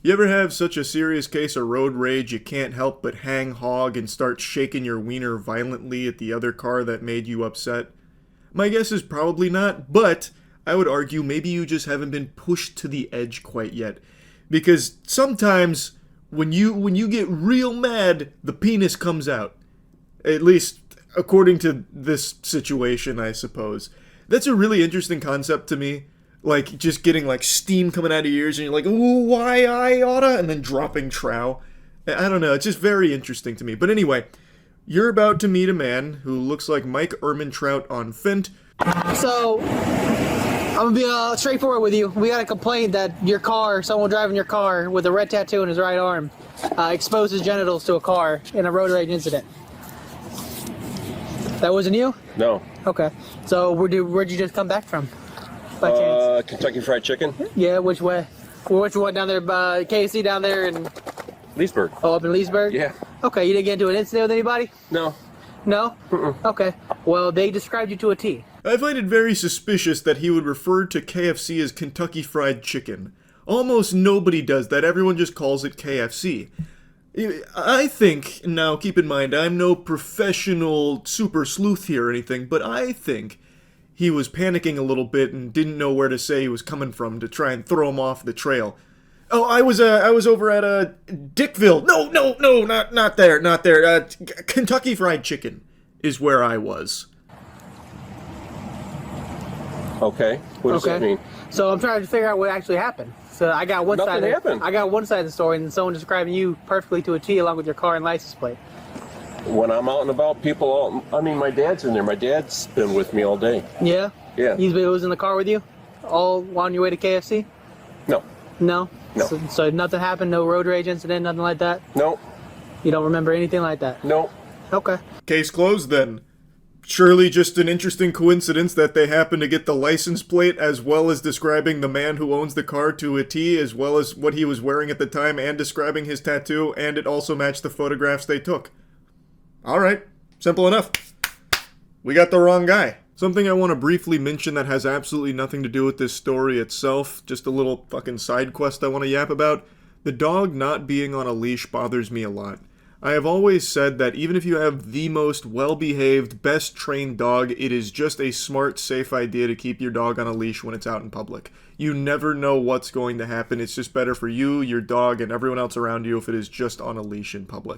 You ever have such a serious case of road rage you can't help but hang hog and start shaking your wiener violently at the other car that made you upset? My guess is probably not, but I would argue maybe you just haven't been pushed to the edge quite yet. Because sometimes when you get real mad, the penis comes out. At least according to this situation, I suppose. That's a really interesting concept to me. Like, just getting, like, steam coming out of your ears, and you're like, ooh, why I oughta, and then dropping trow. I don't know, it's just very interesting to me. But anyway, you're about to meet a man who looks like Mike Ehrmantraut on Fint. So, I'm gonna be straightforward with you. We got a complaint that your car, someone driving your car with a red tattoo in his right arm, exposed his genitals to a car in a road rage incident. That wasn't you? No. Okay. So, where'd you just come back from? By chance? Kentucky Fried Chicken. Yeah, which way? Which one down there by KFC down there in Leesburg. Oh, up in Leesburg? Yeah. Okay, you didn't get into an incident with anybody? No. No? Okay. Well, they described you to a T. I find it very suspicious that he would refer to KFC as Kentucky Fried Chicken. Almost nobody does that, everyone just calls it KFC. I think, now keep in mind, I'm no professional super sleuth here or anything, but I think he was panicking a little bit and didn't know where to say he was coming from to try and throw him off the trail. Oh, I was over at Dickville. No, not there. Kentucky Fried Chicken is where I was. Okay. What does that mean? So I'm trying to figure out what actually happened. So I got one Nothing side. happened. I got one side of the story, and someone describing you perfectly to a T, along with your car and license plate. When I'm out and about, my dad's in there. My dad's been with me all day. Yeah. Yeah. He was in the car with you, all on your way to KFC. No. No. No. So nothing happened. No road rage incident. Nothing like that. No. You don't remember anything like that. No. Okay. Case closed then. Surely just an interesting coincidence that they happened to get the license plate as well as describing the man who owns the car to a T, as well as what he was wearing at the time and describing his tattoo, and it also matched the photographs they took. Alright, simple enough. We got the wrong guy. Something I want to briefly mention that has absolutely nothing to do with this story itself, just a little fucking side quest I want to yap about. The dog not being on a leash bothers me a lot. I have always said that even if you have the most well-behaved, best-trained dog, it is just a smart, safe idea to keep your dog on a leash when it's out in public. You never know what's going to happen. It's just better for you, your dog, and everyone else around you if it is just on a leash in public.